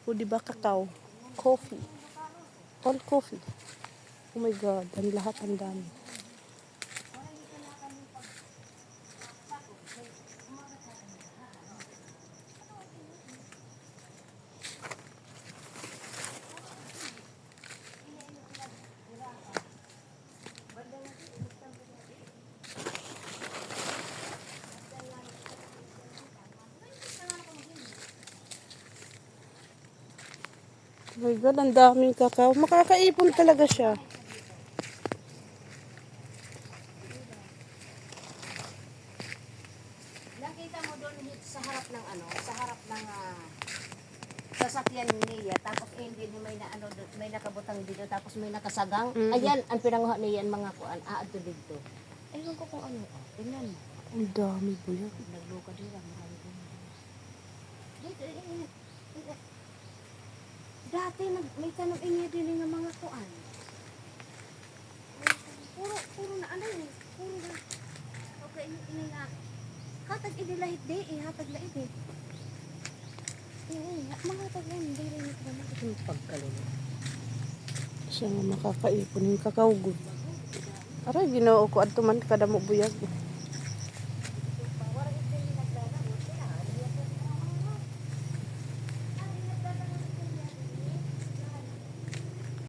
ko, di ba, kakao? Coffee. All coffee. Oh my God, ang lahat ang dami. Oh my God, ang daming kakao. Makakaipon talaga siya. Nakita mo doon sa harap ng sa harap ng sasakyan niya, tapos hindi may may nakabutang dito, tapos may nakasagang. Ayan, ang pinanguha niyan mga kuan, aadto dito. Ewan ko kung ano. Tingnan mo. Ang dami po yan. Nagluka din lang, marami din. Dati may tanong niya din ng mga kuan. Puro na puro na. Okay, ini na. Hatag inilahit di, hatag lahit eh. Mga taglan, hindi rin ito naman itong pagkalunod. Siya nga makakaipon yung kakao good. Aray, ginoo ko at tuman kada mo buyag.